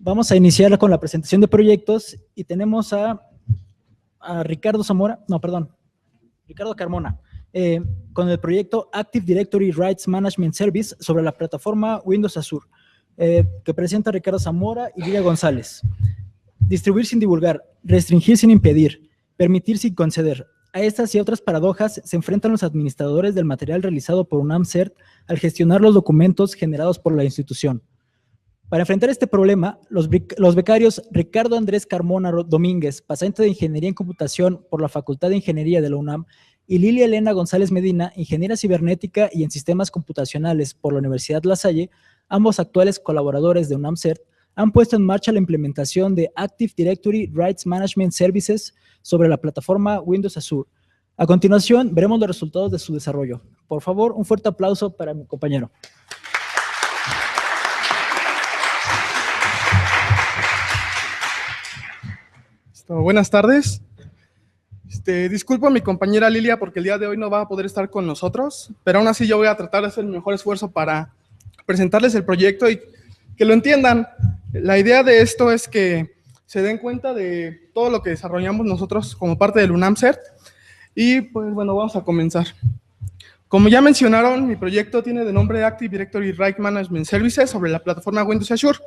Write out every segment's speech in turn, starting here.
Vamos a iniciar con la presentación de proyectos y tenemos a Ricardo Carmona, con el proyecto Active Directory Rights Management Service sobre la plataforma Windows Azure, que presenta Ricardo Zamora y Lilia González. Distribuir sin divulgar, restringir sin impedir, permitir sin conceder. A estas y otras paradojas se enfrentan los administradores del material realizado por UNAM-CERT al gestionar los documentos generados por la institución. Para enfrentar este problema, los becarios Ricardo Andrés Carmona Domínguez, pasante de Ingeniería en Computación por la Facultad de Ingeniería de la UNAM, y Lilia Elena González Medina, ingeniera cibernética y en sistemas computacionales por la Universidad La Salle, ambos actuales colaboradores de UNAM-CERT, han puesto en marcha la implementación de Active Directory Rights Management Services sobre la plataforma Windows Azure. A continuación, veremos los resultados de su desarrollo. Por favor, un fuerte aplauso para mi compañero. Buenas tardes. Disculpo a mi compañera Lilia porque el día de hoy no va a poder estar con nosotros, pero aún así yo voy a tratar de hacer el mejor esfuerzo para presentarles el proyecto y que lo entiendan. La idea de esto es que se den cuenta de todo lo que desarrollamos nosotros como parte del UNAM-CERT y pues bueno, vamos a comenzar. Como ya mencionaron, mi proyecto tiene de nombre Active Directory Rights Management Services sobre la plataforma Windows Azure.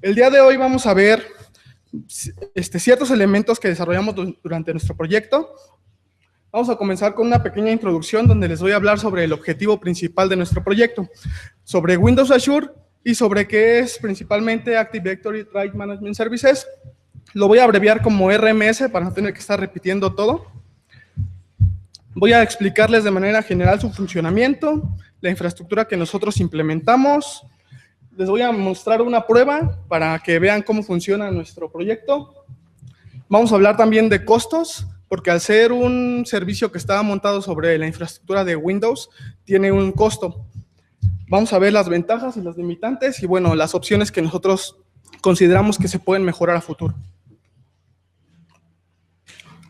El día de hoy vamos a ver ciertos elementos que desarrollamos durante nuestro proyecto. Vamos a comenzar con una pequeña introducción donde les voy a hablar sobre el objetivo principal de nuestro proyecto, sobre Windows Azure y sobre qué es principalmente Active Directory Rights Management Services. Lo voy a abreviar como RMS para no tener que estar repitiendo todo. Voy a explicarles de manera general su funcionamiento, la infraestructura que nosotros implementamos. Les voy a mostrar una prueba para que vean cómo funciona nuestro proyecto. Vamos a hablar también de costos, porque al ser un servicio que está montado sobre la infraestructura de Windows, tiene un costo. Vamos a ver las ventajas y las limitantes y, bueno, las opciones que nosotros consideramos que se pueden mejorar a futuro.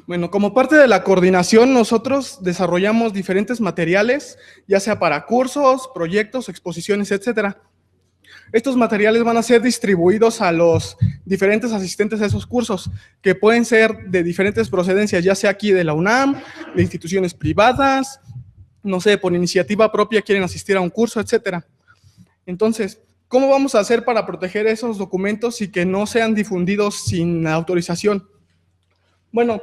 Bueno, como parte de la coordinación, nosotros desarrollamos diferentes materiales, ya sea para cursos, proyectos, exposiciones, etcétera. Estos materiales van a ser distribuidos a los diferentes asistentes a esos cursos, que pueden ser de diferentes procedencias, ya sea aquí de la UNAM, de instituciones privadas, no sé, por iniciativa propia quieren asistir a un curso, etcétera. Entonces, ¿cómo vamos a hacer para proteger esos documentos y que no sean difundidos sin autorización? Bueno,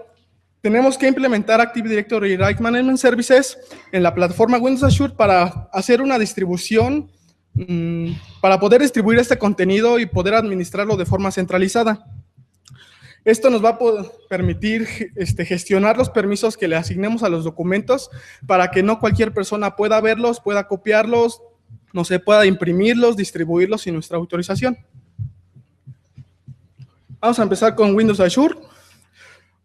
tenemos que implementar Active Directory Rights Management Services en la plataforma Windows Azure para hacer una distribución, para poder distribuir este contenido y poder administrarlo de forma centralizada. Esto nos va a permitir gestionar los permisos que le asignemos a los documentos para que no cualquier persona pueda verlos, pueda copiarlos, no se pueda imprimirlos, distribuirlos sin nuestra autorización. Vamos a empezar con Windows Azure.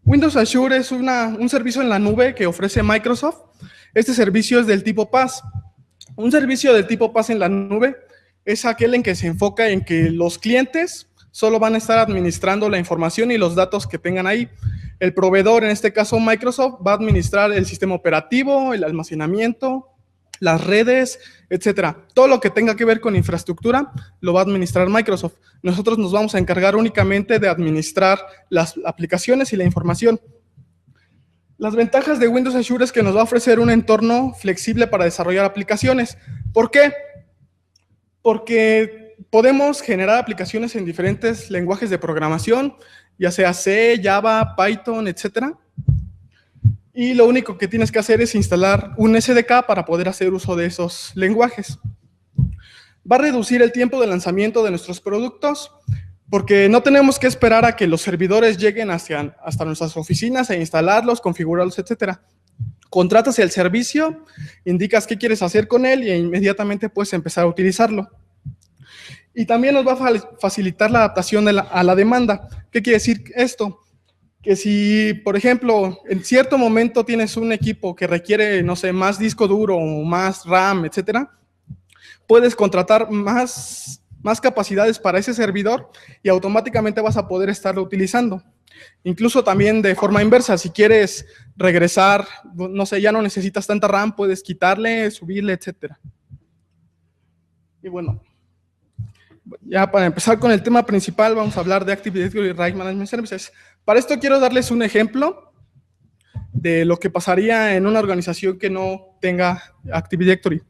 Windows Azure es un servicio en la nube que ofrece Microsoft. Este servicio es del tipo PaaS. Un servicio del tipo PaaS en la nube es aquel en que se enfoca en que los clientes solo van a estar administrando la información y los datos que tengan ahí. El proveedor, en este caso Microsoft, va a administrar el sistema operativo, el almacenamiento, las redes, etcétera. Todo lo que tenga que ver con infraestructura lo va a administrar Microsoft. Nosotros nos vamos a encargar únicamente de administrar las aplicaciones y la información. Las ventajas de Windows Azure es que nos va a ofrecer un entorno flexible para desarrollar aplicaciones. ¿Por qué? Porque podemos generar aplicaciones en diferentes lenguajes de programación, ya sea C, Java, Python, etcétera. Y lo único que tienes que hacer es instalar un SDK para poder hacer uso de esos lenguajes. Va a reducir el tiempo de lanzamiento de nuestros productos, porque no tenemos que esperar a que los servidores lleguen hasta nuestras oficinas e instalarlos, configurarlos, etcétera. Contratas el servicio, indicas qué quieres hacer con él y inmediatamente puedes empezar a utilizarlo. Y también nos va a facilitar la adaptación a la demanda. ¿Qué quiere decir esto? Que si, por ejemplo, en cierto momento tienes un equipo que requiere, no sé, más disco duro o más RAM, etcétera, puedes contratar más capacidades para ese servidor y automáticamente vas a poder estarlo utilizando. Incluso también de forma inversa, si quieres regresar, no sé, ya no necesitas tanta RAM, puedes quitarle, subirle, etcétera. Y bueno, Ya para empezar con el tema principal, vamos a hablar de Active Directory Right Management Services. Para esto quiero darles un ejemplo de lo que pasaría en una organización que no tenga Active Directory.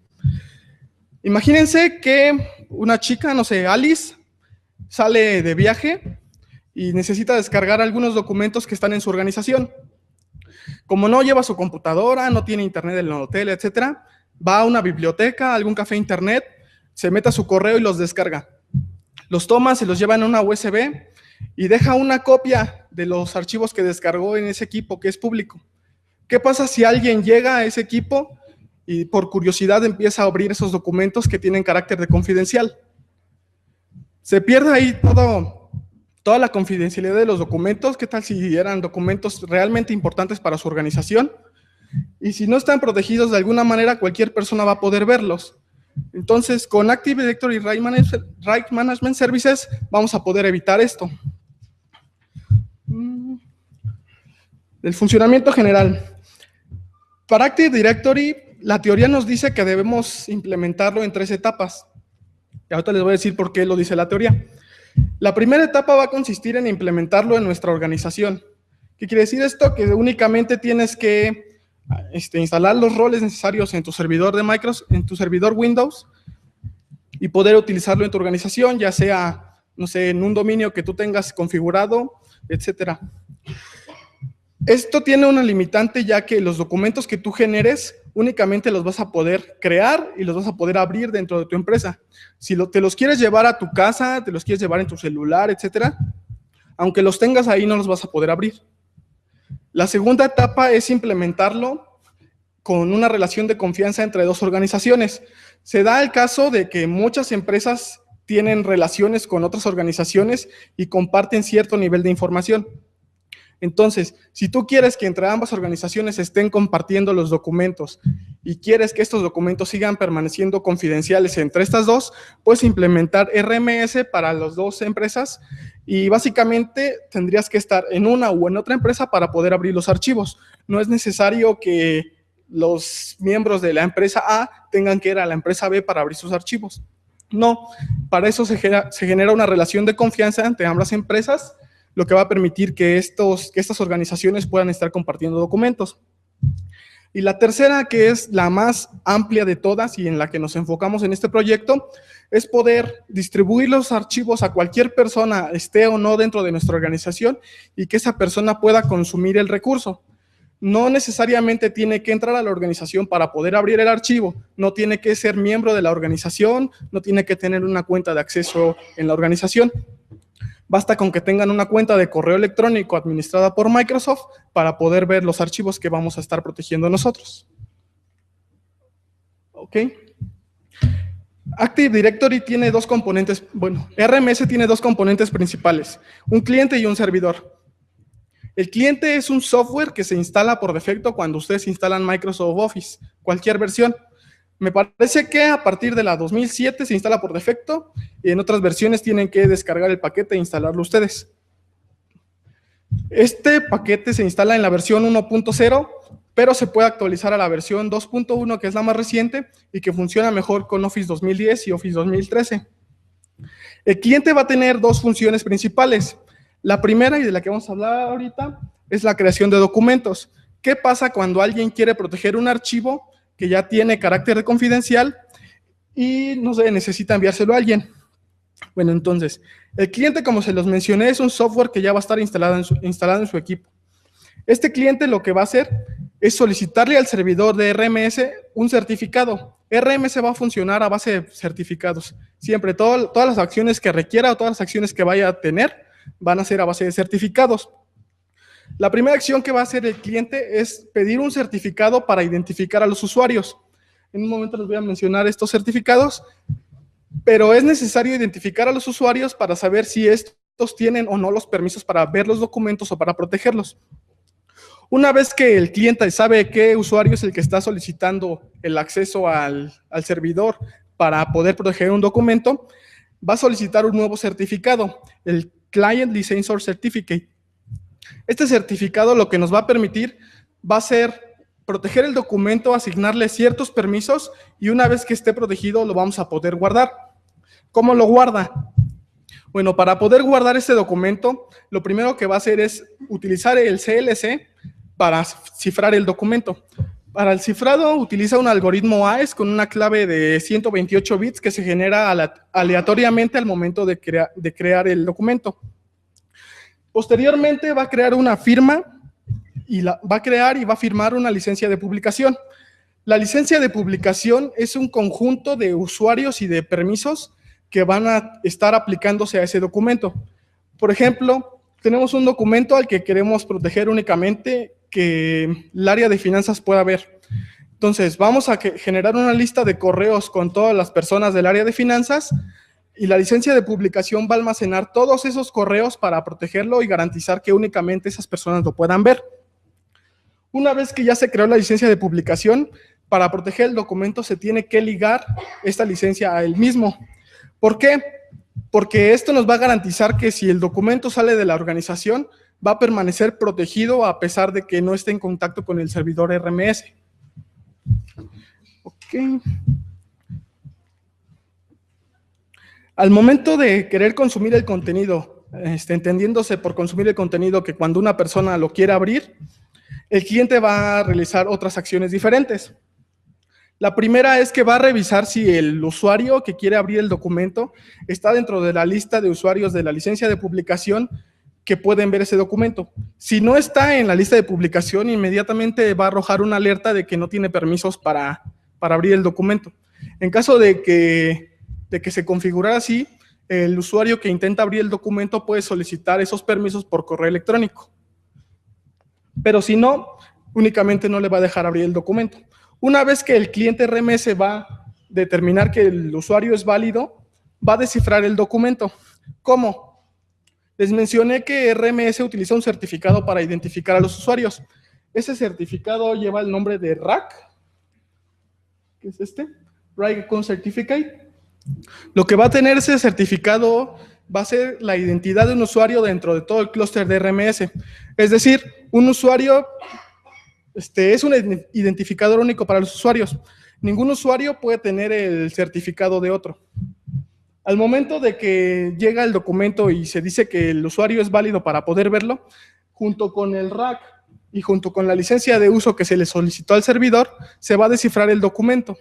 Imagínense que una chica, no sé, Alice, sale de viaje y necesita descargar algunos documentos que están en su organización. Como no lleva su computadora, no tiene internet en el hotel, etcétera, va a una biblioteca, a algún café internet, se mete a su correo y los descarga. Los toma, se los lleva en una USB y deja una copia de los archivos que descargó en ese equipo que es público. ¿Qué pasa si alguien llega a ese equipo y por curiosidad empieza a abrir esos documentos que tienen carácter de confidencial? Se pierde ahí toda la confidencialidad de los documentos. ¿Qué tal si eran documentos realmente importantes para su organización? Y si no están protegidos de alguna manera, cualquier persona va a poder verlos. Entonces, con Active Directory Right Management Services vamos a poder evitar esto. El funcionamiento general. Para Active Directory, la teoría nos dice que debemos implementarlo en 3 etapas. Y ahorita les voy a decir por qué lo dice la teoría. La primera etapa va a consistir en implementarlo en nuestra organización. ¿Qué quiere decir esto? Que únicamente tienes que instalar los roles necesarios en tu servidor de Microsoft, en tu servidor Windows, y poder utilizarlo en tu organización, ya sea, no sé, en un dominio que tú tengas configurado, etcétera. Esto tiene una limitante, ya que los documentos que tú generes únicamente los vas a poder crear y los vas a poder abrir dentro de tu empresa. Si te los quieres llevar a tu casa, te los quieres llevar en tu celular, etcétera, aunque los tengas ahí, no los vas a poder abrir. La segunda etapa es implementarlo con una relación de confianza entre 2 organizaciones. Se da el caso de que muchas empresas tienen relaciones con otras organizaciones y comparten cierto nivel de información. Entonces, si tú quieres que entre ambas organizaciones estén compartiendo los documentos y quieres que estos documentos sigan permaneciendo confidenciales entre estas 2, puedes implementar RMS para las 2 empresas y básicamente tendrías que estar en una u en otra empresa para poder abrir los archivos. No es necesario que los miembros de la empresa A tengan que ir a la empresa B para abrir sus archivos. No, para eso se genera una relación de confianza entre ambas empresas, lo que va a permitir que estas organizaciones puedan estar compartiendo documentos. Y la tercera, que es la más amplia de todas y en la que nos enfocamos en este proyecto, es poder distribuir los archivos a cualquier persona, esté o no dentro de nuestra organización, y que esa persona pueda consumir el recurso. No necesariamente tiene que entrar a la organización para poder abrir el archivo, no tiene que ser miembro de la organización, no tiene que tener una cuenta de acceso en la organización. Basta con que tengan una cuenta de correo electrónico administrada por Microsoft para poder ver los archivos que vamos a estar protegiendo nosotros. ¿Ok? Active Directory tiene 2 componentes, bueno, RMS tiene 2 componentes principales, un cliente y un servidor. El cliente es un software que se instala por defecto cuando ustedes instalan Microsoft Office, cualquier versión. Me parece que a partir de la 2007 se instala por defecto y en otras versiones tienen que descargar el paquete e instalarlo ustedes. Este paquete se instala en la versión 1.0, pero se puede actualizar a la versión 2.1, que es la más reciente y que funciona mejor con Office 2010 y Office 2013. El cliente va a tener 2 funciones principales. La primera, y de la que vamos a hablar ahorita, es la creación de documentos. ¿Qué pasa cuando alguien quiere proteger un archivo que ya tiene carácter de confidencial y, no sé, necesita enviárselo a alguien? Bueno, entonces, el cliente, como se los mencioné, es un software que ya va a estar instalado en su equipo. Este cliente lo que va a hacer es solicitarle al servidor de RMS un certificado. RMS va a funcionar a base de certificados. Siempre, todas las acciones que requiera o todas las acciones que vaya a tener van a ser a base de certificados. La primera acción que va a hacer el cliente es pedir un certificado para identificar a los usuarios. En un momento les voy a mencionar estos certificados, pero es necesario identificar a los usuarios para saber si estos tienen o no los permisos para ver los documentos o para protegerlos. Una vez que el cliente sabe qué usuario es el que está solicitando el acceso al servidor para poder proteger un documento, va a solicitar un nuevo certificado, el Client Licensor Certificate. Este certificado lo que nos va a permitir va a ser proteger el documento, asignarle ciertos permisos y una vez que esté protegido lo vamos a poder guardar. ¿Cómo lo guarda? Bueno, para poder guardar este documento, lo primero que va a hacer es utilizar el CLC para cifrar el documento. Para el cifrado utiliza un algoritmo AES con una clave de 128 bits que se genera aleatoriamente al momento de crear el documento. Posteriormente va a crear una firma y va a crear y va a firmar una licencia de publicación. La licencia de publicación es un conjunto de usuarios y de permisos que van a estar aplicándose a ese documento. Por ejemplo, tenemos un documento al que queremos proteger únicamente que el área de finanzas pueda ver. Entonces, vamos a generar una lista de correos con todas las personas del área de finanzas y la licencia de publicación va a almacenar todos esos correos para protegerlo y garantizar que únicamente esas personas lo puedan ver. Una vez que ya se creó la licencia de publicación, para proteger el documento se tiene que ligar esta licencia a él mismo. ¿Por qué? Porque esto nos va a garantizar que si el documento sale de la organización, va a permanecer protegido a pesar de que no esté en contacto con el servidor RMS. Ok. Al momento de querer consumir el contenido, entendiéndose por consumir el contenido que cuando una persona lo quiere abrir, el cliente va a realizar otras acciones diferentes. La primera es que va a revisar si el usuario que quiere abrir el documento está dentro de la lista de usuarios de la licencia de publicación que pueden ver ese documento. Si no está en la lista de publicación, inmediatamente va a arrojar una alerta de que no tiene permisos para abrir el documento. En caso de que se configurara así, el usuario que intenta abrir el documento puede solicitar esos permisos por correo electrónico. Pero si no, únicamente no le va a dejar abrir el documento. Una vez que el cliente RMS va a determinar que el usuario es válido, va a descifrar el documento. ¿Cómo? Les mencioné que RMS utiliza un certificado para identificar a los usuarios. Ese certificado lleva el nombre de RAC, que es este, Right Account Certificate. Lo que va a tener ese certificado va a ser la identidad de un usuario dentro de todo el clúster de RMS. Es decir, un usuario es un identificador único para los usuarios. Ningún usuario puede tener el certificado de otro. Al momento de que llega el documento y se dice que el usuario es válido para poder verlo, junto con el RAC y junto con la licencia de uso que se le solicitó al servidor, se va a descifrar el documento.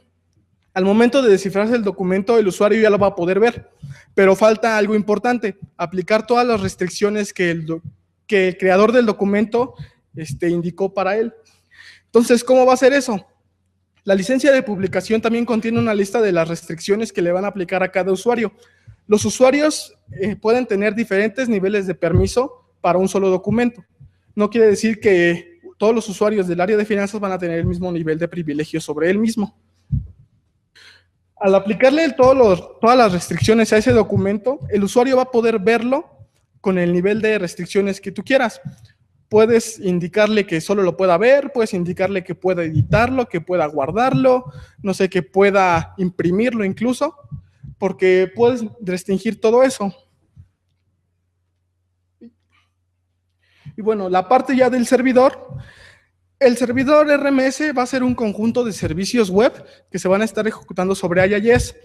Al momento de descifrarse el documento, el usuario ya lo va a poder ver, pero falta algo importante, aplicar todas las restricciones que el creador del documento indicó para él. Entonces, ¿cómo va a ser eso? La licencia de publicación también contiene una lista de las restricciones que le van a aplicar a cada usuario. Los usuarios pueden tener diferentes niveles de permiso para un solo documento. No quiere decir que todos los usuarios del área de finanzas van a tener el mismo nivel de privilegio sobre él mismo. Al aplicarle todas las restricciones a ese documento, el usuario va a poder verlo con el nivel de restricciones que tú quieras. Puedes indicarle que solo lo pueda ver, puedes indicarle que pueda editarlo, que pueda guardarlo, no sé, que pueda imprimirlo incluso, porque puedes restringir todo eso. Y bueno, la parte ya del servidor. El servidor RMS va a ser un conjunto de servicios web que se van a estar ejecutando sobre IIS.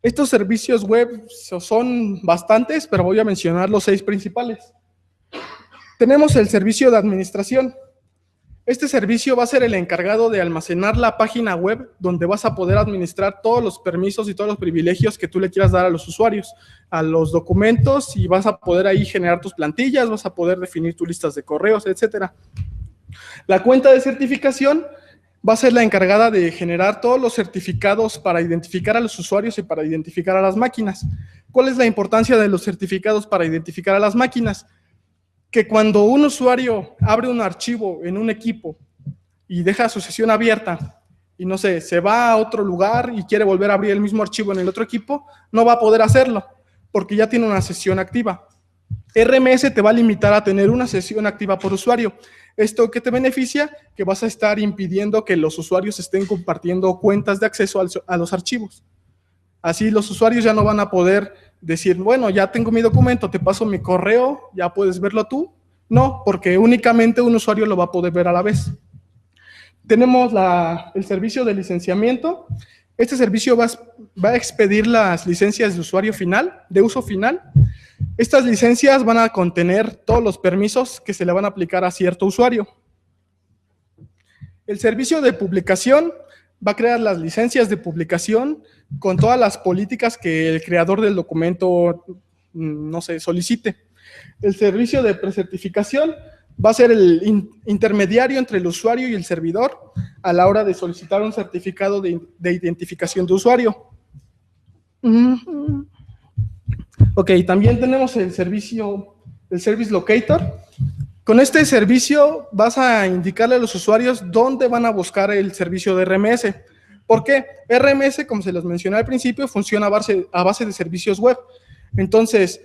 Estos servicios web son bastantes, pero voy a mencionar los 6 principales. Tenemos el servicio de administración. Este servicio va a ser el encargado de almacenar la página web donde vas a poder administrar todos los permisos y todos los privilegios que tú le quieras dar a los usuarios, a los documentos, y vas a poder ahí generar tus plantillas, vas a poder definir tus listas de correos, etcétera. La cuenta de certificación va a ser la encargada de generar todos los certificados para identificar a los usuarios y para identificar a las máquinas. ¿Cuál es la importancia de los certificados para identificar a las máquinas? Que cuando un usuario abre un archivo en un equipo y deja su sesión abierta y no sé, se va a otro lugar y quiere volver a abrir el mismo archivo en el otro equipo, no va a poder hacerlo porque ya tiene una sesión activa. RMS te va a limitar a tener una sesión activa por usuario. ¿Esto qué te beneficia? Que vas a estar impidiendo que los usuarios estén compartiendo cuentas de acceso a los archivos. Así los usuarios ya no van a poder decir, bueno, ya tengo mi documento, te paso mi correo, ya puedes verlo tú. No, porque únicamente un usuario lo va a poder ver a la vez. Tenemos el servicio de licenciamiento. Este servicio va va a expedir las licencias de usuario final, de uso final. Estas licencias van a contener todos los permisos que se le van a aplicar a cierto usuario. El servicio de publicación va a crear las licencias de publicación con todas las políticas que el creador del documento, no sé, solicite. El servicio de precertificación va a ser el intermediario entre el usuario y el servidor a la hora de solicitar un certificado de identificación de usuario. Ok, también tenemos el service locator. Con este servicio vas a indicarle a los usuarios dónde van a buscar el servicio de RMS. ¿Por qué? RMS, como se los mencioné al principio, funciona a base de servicios web. Entonces,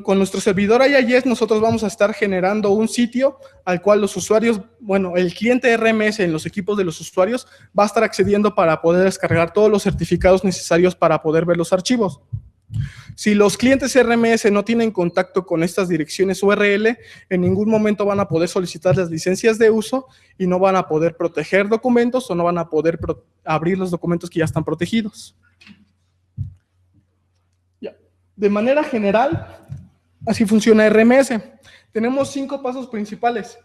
con nuestro servidor IIS nosotros vamos a estar generando un sitio al cual los usuarios, bueno, el cliente RMS en los equipos de los usuarios va a estar accediendo para poder descargar todos los certificados necesarios para poder ver los archivos. Si los clientes RMS no tienen contacto con estas direcciones URL, en ningún momento van a poder solicitar las licencias de uso y no van a poder proteger documentos o no van a poder abrir los documentos que ya están protegidos. De manera general, así funciona RMS. Tenemos 5 pasos principales.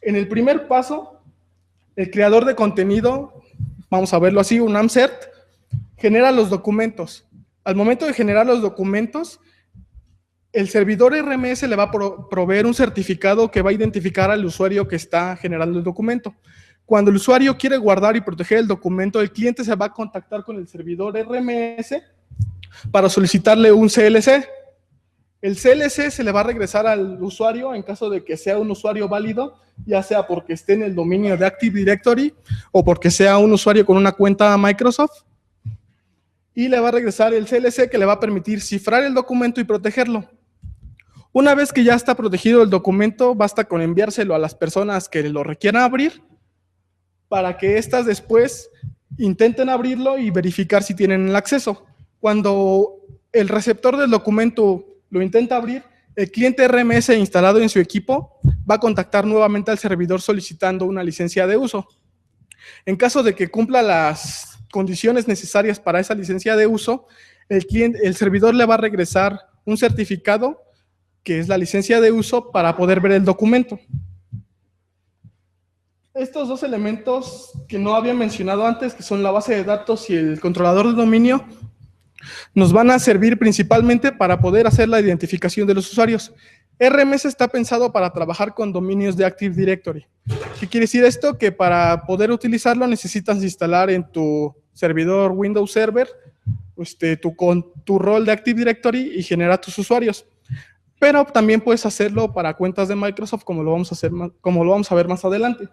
En el primer paso, el creador de contenido, vamos a verlo así, un AMCERT, genera los documentos. Al momento de generar los documentos, el servidor RMS le va a proveer un certificado que va a identificar al usuario que está generando el documento. Cuando el usuario quiere guardar y proteger el documento, el cliente se va a contactar con el servidor RMS para solicitarle un CLC. El CLC se le va a regresar al usuario en caso de que sea un usuario válido, ya sea porque esté en el dominio de Active Directory o porque sea un usuario con una cuenta Microsoft. Y le va a regresar el CLC que le va a permitir cifrar el documento y protegerlo. Una vez que ya está protegido el documento, basta con enviárselo a las personas que lo requieran abrir para que éstas después intenten abrirlo y verificar si tienen el acceso. Cuando el receptor del documento lo intenta abrir, el cliente RMS instalado en su equipo va a contactar nuevamente al servidor solicitando una licencia de uso. En caso de que cumpla las condiciones necesarias para esa licencia de uso, el servidor le va a regresar un certificado, que es la licencia de uso, para poder ver el documento. Estos 2 elementos que no había mencionado antes, que son la base de datos y el controlador de dominio, nos van a servir principalmente para poder hacer la identificación de los usuarios. RMS está pensado para trabajar con dominios de Active Directory. ¿Qué quiere decir esto? Que para poder utilizarlo necesitas instalar en tu servidor Windows Server tu rol de Active Directory y generar tus usuarios. Pero también puedes hacerlo para cuentas de Microsoft, como lo vamos a ver más adelante.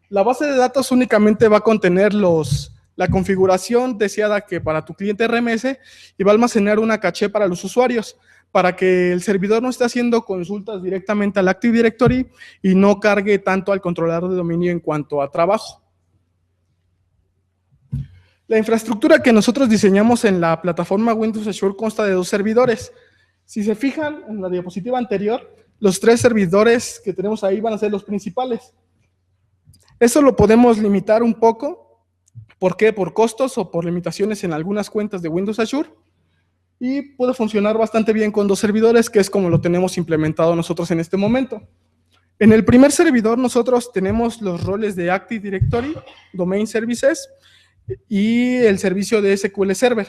La base de datos únicamente va a contener la configuración deseada que para tu cliente RMS y va a almacenar una caché para los usuarios, para que el servidor no esté haciendo consultas directamente al Active Directory y no cargue tanto al controlador de dominio en cuanto a trabajo. La infraestructura que nosotros diseñamos en la plataforma Windows Azure consta de 2 servidores. Si se fijan en la diapositiva anterior, los 3 servidores que tenemos ahí van a ser los principales. Eso lo podemos limitar un poco. ¿Por qué? Por costos o por limitaciones en algunas cuentas de Windows Azure. Y puede funcionar bastante bien con 2 servidores, que es como lo tenemos implementado nosotros en este momento. En el primer servidor nosotros tenemos los roles de Active Directory, Domain Services y el servicio de SQL Server.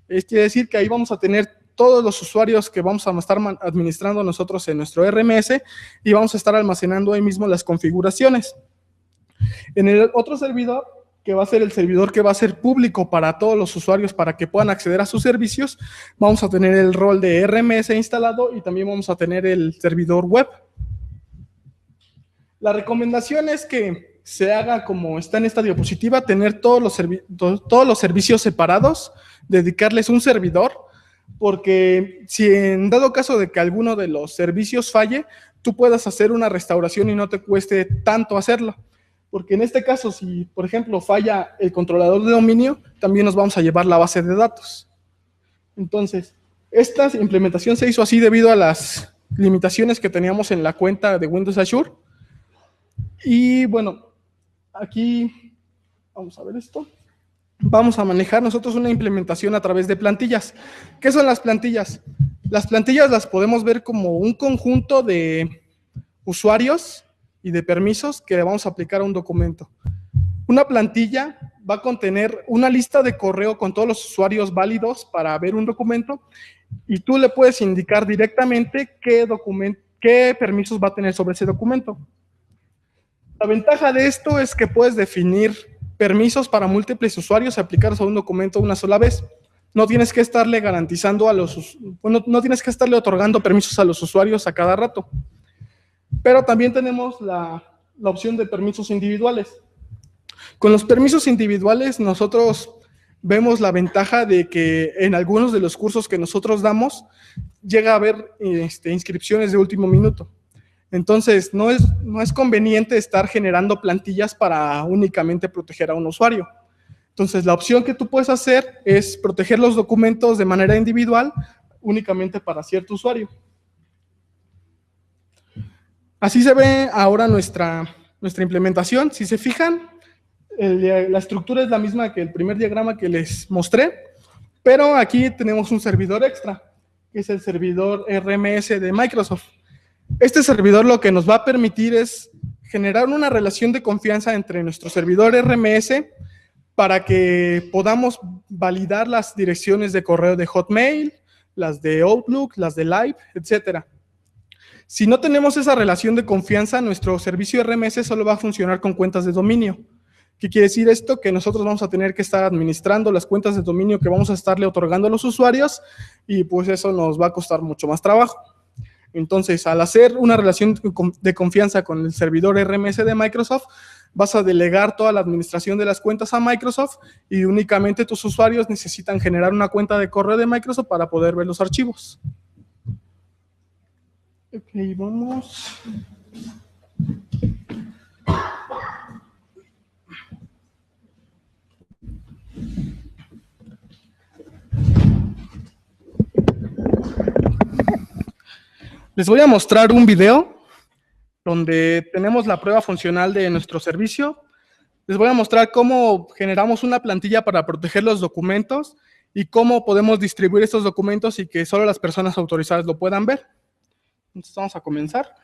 Quiere decir que ahí vamos a tener todos los usuarios que vamos a estar administrando nosotros en nuestro RMS y vamos a estar almacenando ahí mismo las configuraciones. En el otro servidor, que va a ser el servidor que va a ser público para todos los usuarios para que puedan acceder a sus servicios, vamos a tener el rol de RMS instalado y también vamos a tener el servidor web. La recomendación es que se haga como está en esta diapositiva, tener todos los servicios separados, dedicarles un servidor, porque si en dado caso de que alguno de los servicios falle, tú puedas hacer una restauración y no te cueste tanto hacerlo. Porque en este caso, si por ejemplo falla el controlador de dominio, también nos vamos a llevar la base de datos. Entonces, esta implementación se hizo así debido a las limitaciones que teníamos en la cuenta de Windows Azure. Y bueno, aquí vamos a ver esto. vamos a manejar nosotros una implementación a través de plantillas. ¿Qué son las plantillas? Las plantillas las podemos ver como un conjunto de usuarios y de permisos que le vamos a aplicar a un documento. Una plantilla va a contener una lista de correo con todos los usuarios válidos para ver un documento y tú le puedes indicar directamente qué permisos va a tener sobre ese documento. La ventaja de esto es que puedes definir permisos para múltiples usuarios y aplicarlos a un documento una sola vez. No tienes que estarle garantizando no tienes que estarle otorgando permisos a los usuarios a cada rato. Pero también tenemos la opción de permisos individuales. Con los permisos individuales nosotros vemos la ventaja de que en algunos de los cursos que nosotros damos llega a haber inscripciones de último minuto. Entonces no es conveniente estar generando plantillas para únicamente proteger a un usuario. Entonces la opción que tú puedes hacer es proteger los documentos de manera individual únicamente para cierto usuario. Así se ve ahora nuestra implementación. Si se fijan, la estructura es la misma que el primer diagrama que les mostré, pero aquí tenemos un servidor extra, que es el servidor RMS de Microsoft. Este servidor lo que nos va a permitir es generar una relación de confianza entre nuestro servidor RMS para que podamos validar las direcciones de correo de Hotmail, las de Outlook, las de Live, etcétera. Si no tenemos esa relación de confianza, nuestro servicio RMS solo va a funcionar con cuentas de dominio. ¿Qué quiere decir esto? Que nosotros vamos a tener que estar administrando las cuentas de dominio que vamos a estarle otorgando a los usuarios y pues eso nos va a costar mucho más trabajo. Entonces, al hacer una relación de confianza con el servidor RMS de Microsoft, vas a delegar toda la administración de las cuentas a Microsoft y únicamente tus usuarios necesitan generar una cuenta de correo de Microsoft para poder ver los archivos. Ok, vamos. Les voy a mostrar un video donde tenemos la prueba funcional de nuestro servicio. Les voy a mostrar cómo generamos una plantilla para proteger los documentos y cómo podemos distribuir estos documentos y que solo las personas autorizadas lo puedan ver. Entonces vamos a comenzar.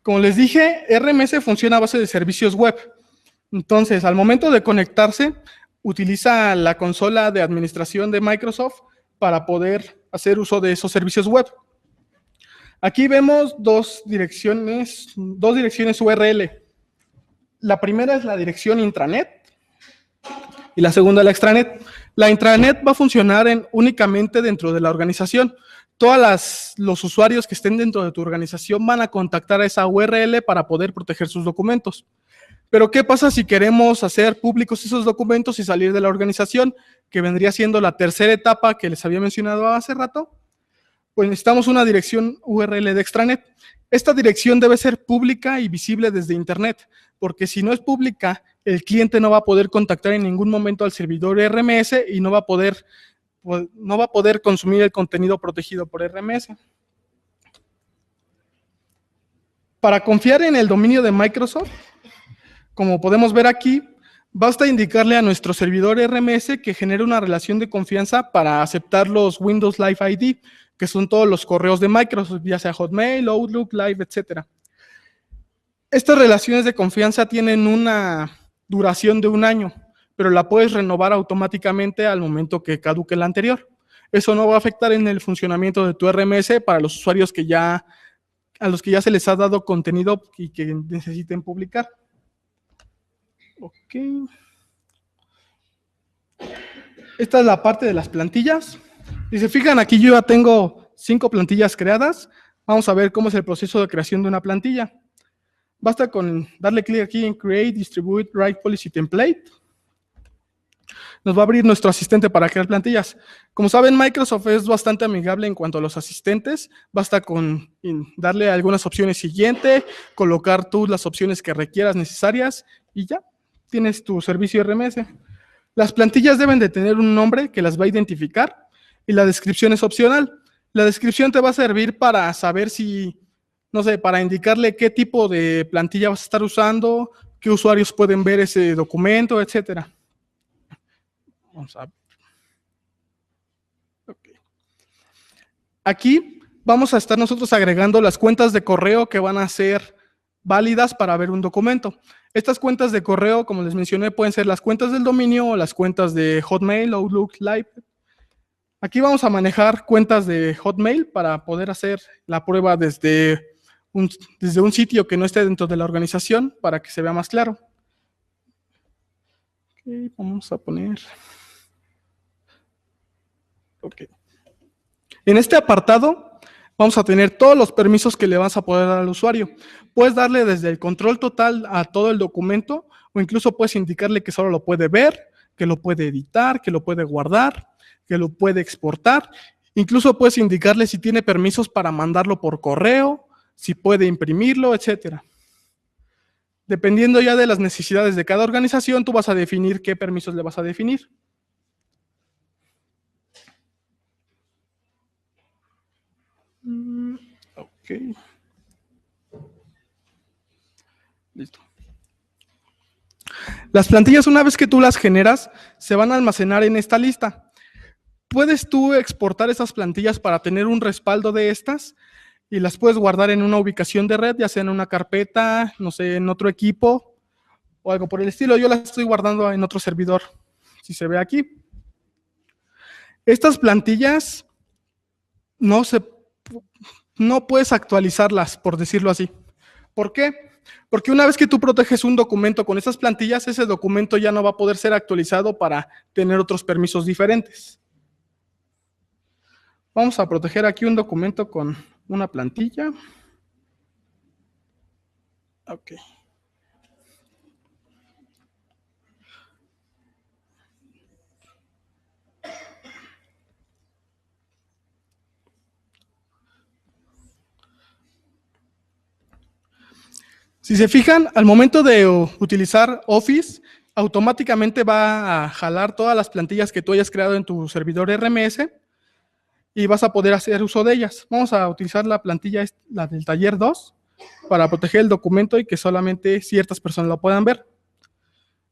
Como les dije, RMS funciona a base de servicios web. Entonces, al momento de conectarse, utiliza la consola de administración de Microsoft para poder hacer uso de esos servicios web. Aquí vemos dos direcciones URL. La primera es la dirección intranet y la segunda la extranet. La intranet va a funcionar únicamente dentro de la organización. Todos los usuarios que estén dentro de tu organización van a contactar a esa URL para poder proteger sus documentos. Pero ¿qué pasa si queremos hacer públicos esos documentos y salir de la organización? Que vendría siendo la tercera etapa que les había mencionado hace rato. Pues necesitamos una dirección URL de extranet. Esta dirección debe ser pública y visible desde Internet, porque si no es pública, el cliente no va a poder contactar en ningún momento al servidor RMS y no va a poder consumir el contenido protegido por RMS. Para confiar en el dominio de Microsoft, como podemos ver aquí, basta indicarle a nuestro servidor RMS que genere una relación de confianza para aceptar los Windows Live ID, que son todos los correos de Microsoft, ya sea Hotmail, Outlook, Live, etc. Estas relaciones de confianza tienen una duración de 1 año, pero la puedes renovar automáticamente al momento que caduque la anterior. Eso no va a afectar en el funcionamiento de tu RMS para los usuarios a los que ya se les ha dado contenido y que necesiten publicar. Ok. Esta es la parte de las plantillas. Si se fijan, aquí yo ya tengo 5 plantillas creadas. Vamos a ver cómo es el proceso de creación de una plantilla. Basta con darle clic aquí en Create, Distribute, Write Policy Template. Nos va a abrir nuestro asistente para crear plantillas. Como saben, Microsoft es bastante amigable en cuanto a los asistentes. Basta con darle algunas opciones siguiente, colocar tú las opciones que requieras necesarias y ya tienes tu servicio RMS. Las plantillas deben de tener un nombre que las va a identificar y la descripción es opcional. La descripción te va a servir para saber si, no sé, para indicarle qué tipo de plantilla vas a estar usando, qué usuarios pueden ver ese documento, etcétera. Vamos a... Okay. Aquí vamos a estar nosotros agregando las cuentas de correo que van a ser válidas para ver un documento. Estas cuentas de correo, como les mencioné, pueden ser las cuentas del dominio o las cuentas de Hotmail, Outlook, Live. Aquí vamos a manejar cuentas de Hotmail para poder hacer la prueba desde un sitio que no esté dentro de la organización para que se vea más claro. Okay, vamos a poner... Okay. En este apartado vamos a tener todos los permisos que le vas a poder dar al usuario. Puedes darle desde el control total a todo el documento o incluso puedes indicarle que solo lo puede ver, que lo puede editar, que lo puede guardar, que lo puede exportar. Incluso puedes indicarle si tiene permisos para mandarlo por correo, si puede imprimirlo, etcétera. Dependiendo ya de las necesidades de cada organización, tú vas a definir qué permisos le vas a definir. Ok. Listo. Las plantillas, una vez que tú las generas, se van a almacenar en esta lista. Puedes tú exportar esas plantillas para tener un respaldo de estas y las puedes guardar en una ubicación de red, ya sea en una carpeta, no sé, en otro equipo o algo por el estilo. Yo las estoy guardando en otro servidor, si se ve aquí. Estas plantillas no puedes actualizarlas, por decirlo así. ¿Por qué? Porque una vez que tú proteges un documento con esas plantillas, ese documento ya no va a poder ser actualizado para tener otros permisos diferentes. Vamos a proteger aquí un documento con una plantilla. Ok. Si se fijan, al momento de utilizar Office, automáticamente va a jalar todas las plantillas que tú hayas creado en tu servidor RMS y vas a poder hacer uso de ellas. Vamos a utilizar la plantilla, la del taller 2, para proteger el documento y que solamente ciertas personas lo puedan ver.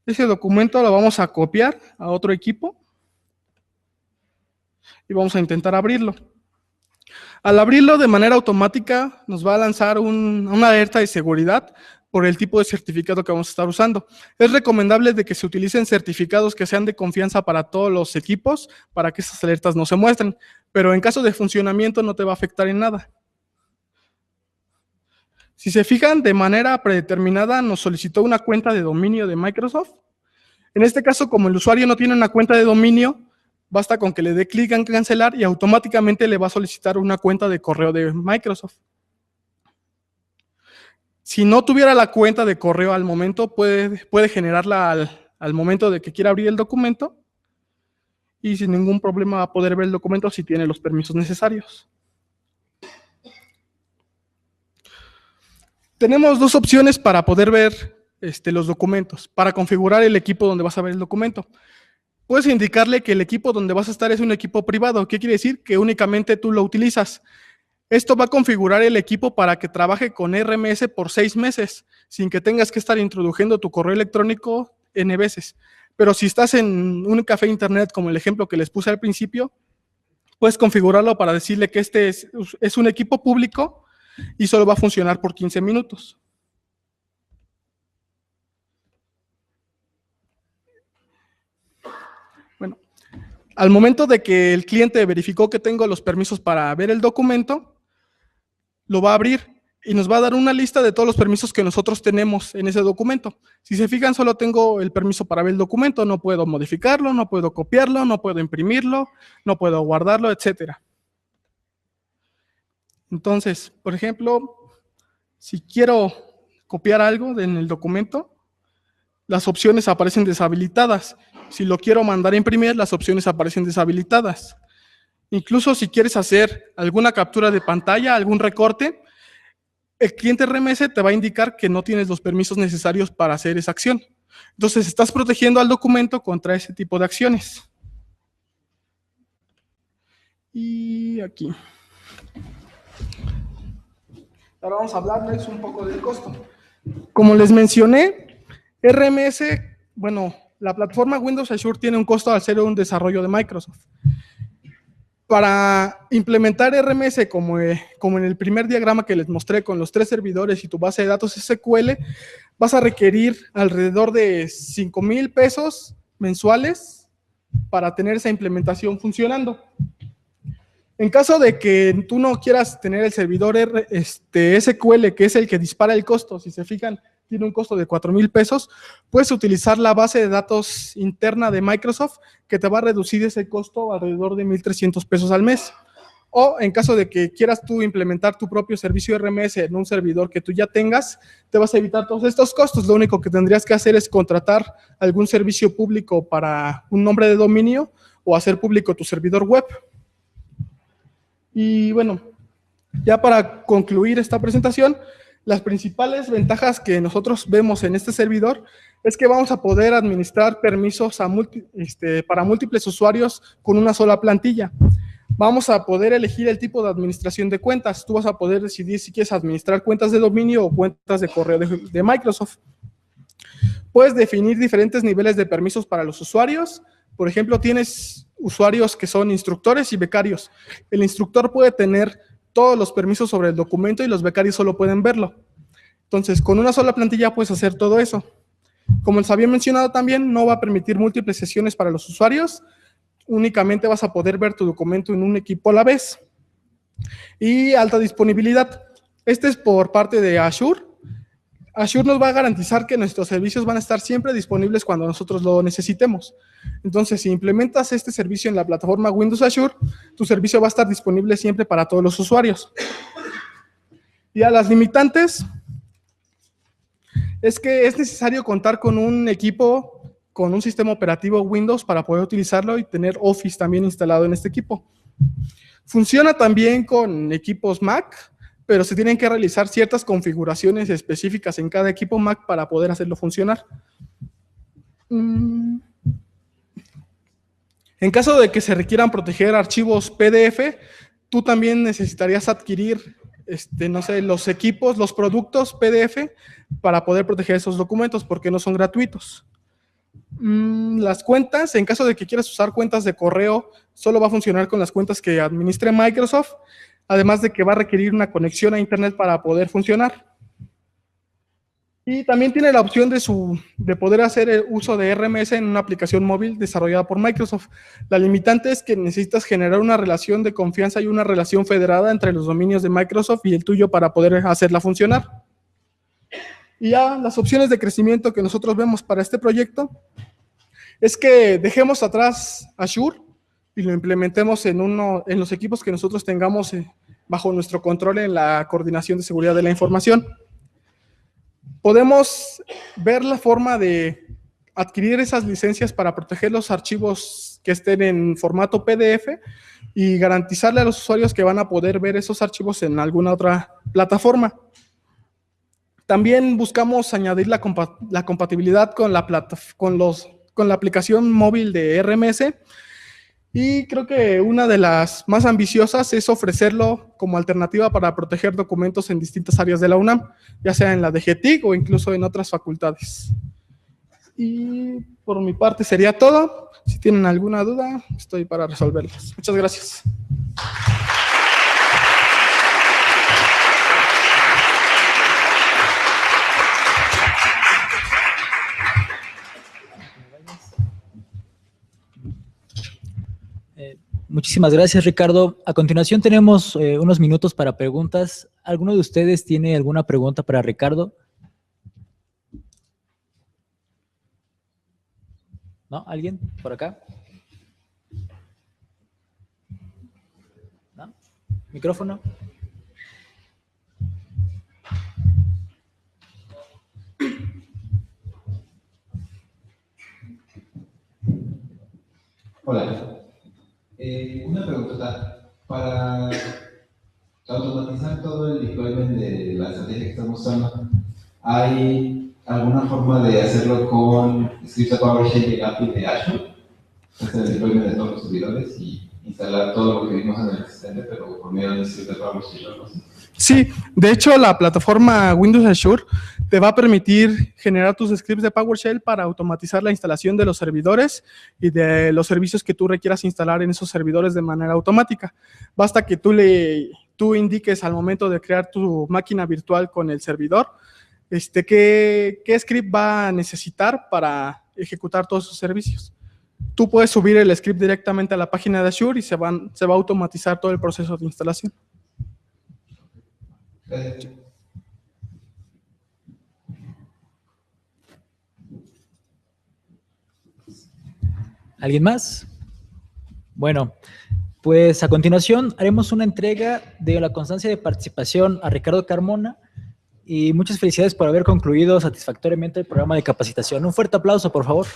Ese documento lo vamos a copiar a otro equipo y vamos a intentar abrirlo. Al abrirlo de manera automática nos va a lanzar una alerta de seguridad por el tipo de certificado que vamos a estar usando. Es recomendable de que se utilicen certificados que sean de confianza para todos los equipos para que esas alertas no se muestren, pero en caso de funcionamiento no te va a afectar en nada. Si se fijan, de manera predeterminada nos solicitó una cuenta de dominio de Microsoft. En este caso, como el usuario no tiene una cuenta de dominio, basta con que le dé clic en cancelar y automáticamente le va a solicitar una cuenta de correo de Microsoft. Si no tuviera la cuenta de correo al momento, puede generarla al momento de que quiera abrir el documento y sin ningún problema va a poder ver el documento si tiene los permisos necesarios. Tenemos dos opciones para poder ver los documentos, para configurar el equipo donde vas a ver el documento. Puedes indicarle que el equipo donde vas a estar es un equipo privado. ¿Qué quiere decir? Que únicamente tú lo utilizas. Esto va a configurar el equipo para que trabaje con RMS por 6 meses, sin que tengas que estar introduciendo tu correo electrónico N veces. Pero si estás en un café internet, como el ejemplo que les puse al principio, puedes configurarlo para decirle que este es un equipo público y solo va a funcionar por 15 minutos. Bueno, al momento de que el cliente verificó que tengo los permisos para ver el documento, lo va a abrir y nos va a dar una lista de todos los permisos que nosotros tenemos en ese documento. Si se fijan, solo tengo el permiso para ver el documento, no puedo modificarlo, no puedo copiarlo, no puedo imprimirlo, no puedo guardarlo, etcétera. Entonces, por ejemplo, si quiero copiar algo en el documento, las opciones aparecen deshabilitadas. Si lo quiero mandar a imprimir, las opciones aparecen deshabilitadas. Incluso si quieres hacer alguna captura de pantalla, algún recorte, el cliente RMS te va a indicar que no tienes los permisos necesarios para hacer esa acción. Entonces, estás protegiendo al documento contra ese tipo de acciones. Y aquí. Ahora vamos a hablarles un poco del costo. Como les mencioné, RMS, bueno, la plataforma Windows Azure tiene un costo al ser un desarrollo de Microsoft. Para implementar RMS como en el primer diagrama que les mostré con los 3 servidores y tu base de datos SQL, vas a requerir alrededor de 5,000 pesos mensuales para tener esa implementación funcionando. En caso de que tú no quieras tener el servidor SQL, que es el que dispara el costo, si se fijan, tiene un costo de 4,000 pesos, puedes utilizar la base de datos interna de Microsoft, que te va a reducir ese costo alrededor de 1,300 pesos al mes. O en caso de que quieras tú implementar tu propio servicio RMS en un servidor que tú ya tengas, te vas a evitar todos estos costos. Lo único que tendrías que hacer es contratar algún servicio público para un nombre de dominio o hacer público tu servidor web. Y bueno, ya para concluir esta presentación, las principales ventajas que nosotros vemos en este servidor es que vamos a poder administrar permisos para múltiples usuarios con una sola plantilla. Vamos a poder elegir el tipo de administración de cuentas. Tú vas a poder decidir si quieres administrar cuentas de dominio o cuentas de correo de Microsoft. Puedes definir diferentes niveles de permisos para los usuarios. Por ejemplo, tienes usuarios que son instructores y becarios. El instructor puede tener todos los permisos sobre el documento y los becarios solo pueden verlo. Entonces, con una sola plantilla puedes hacer todo eso. Como les había mencionado también, no va a permitir múltiples sesiones para los usuarios. Únicamente vas a poder ver tu documento en un equipo a la vez. Y alta disponibilidad. Este es por parte de Azure. Azure nos va a garantizar que nuestros servicios van a estar siempre disponibles cuando nosotros lo necesitemos. Entonces, si implementas este servicio en la plataforma Windows Azure, tu servicio va a estar disponible siempre para todos los usuarios. Y a las limitantes, es que es necesario contar con un equipo, con un sistema operativo Windows para poder utilizarlo y tener Office también instalado en este equipo. Funciona también con equipos Mac, pero se tienen que realizar ciertas configuraciones específicas en cada equipo Mac para poder hacerlo funcionar. En caso de que se requieran proteger archivos PDF, tú también necesitarías adquirir, no sé, los equipos, los productos PDF para poder proteger esos documentos porque no son gratuitos. Las cuentas, en caso de que quieras usar cuentas de correo, solo va a funcionar con las cuentas que administre Microsoft, además de que va a requerir una conexión a internet para poder funcionar. Y también tiene la opción de poder hacer el uso de RMS en una aplicación móvil desarrollada por Microsoft. La limitante es que necesitas generar una relación de confianza y una relación federada entre los dominios de Microsoft y el tuyo para poder hacerla funcionar. Y ya las opciones de crecimiento que nosotros vemos para este proyecto es que dejemos atrás Azure y lo implementemos en los equipos que nosotros tengamos bajo nuestro control en la coordinación de seguridad de la información. Podemos ver la forma de adquirir esas licencias para proteger los archivos que estén en formato PDF y garantizarle a los usuarios que van a poder ver esos archivos en alguna otra plataforma. También buscamos añadir la compatibilidad con la aplicación móvil de RMS. Y creo que una de las más ambiciosas es ofrecerlo como alternativa para proteger documentos en distintas áreas de la UNAM, ya sea en la DGTIC o incluso en otras facultades. Y por mi parte sería todo. Si tienen alguna duda, estoy para resolverlas. Muchas gracias. Muchísimas gracias, Ricardo. A continuación tenemos unos minutos para preguntas. ¿Alguno de ustedes tiene alguna pregunta para Ricardo? ¿No? ¿Alguien por acá? ¿No? ¿Micrófono? Hola. Una pregunta. Para automatizar todo el deployment de la estrategia que estamos usando, ¿hay alguna forma de hacerlo con scripts PowerShell y API de Azure? Hacer el deployment de todos los servidores y instalar todo lo que vimos en el existente, pero por medio de scripts PowerShell o algo así. Sí, de hecho la plataforma Windows Azure te va a permitir generar tus scripts de PowerShell para automatizar la instalación de los servidores y de los servicios que tú requieras instalar en esos servidores de manera automática. Basta que tú indiques al momento de crear tu máquina virtual con el servidor qué script va a necesitar para ejecutar todos sus servicios. Tú puedes subir el script directamente a la página de Azure y se va a automatizar todo el proceso de instalación. ¿Alguien más? Bueno, pues a continuación haremos una entrega de la constancia de participación a Ricardo Carmona y muchas felicidades por haber concluido satisfactoriamente el programa de capacitación. Un fuerte aplauso, por favor.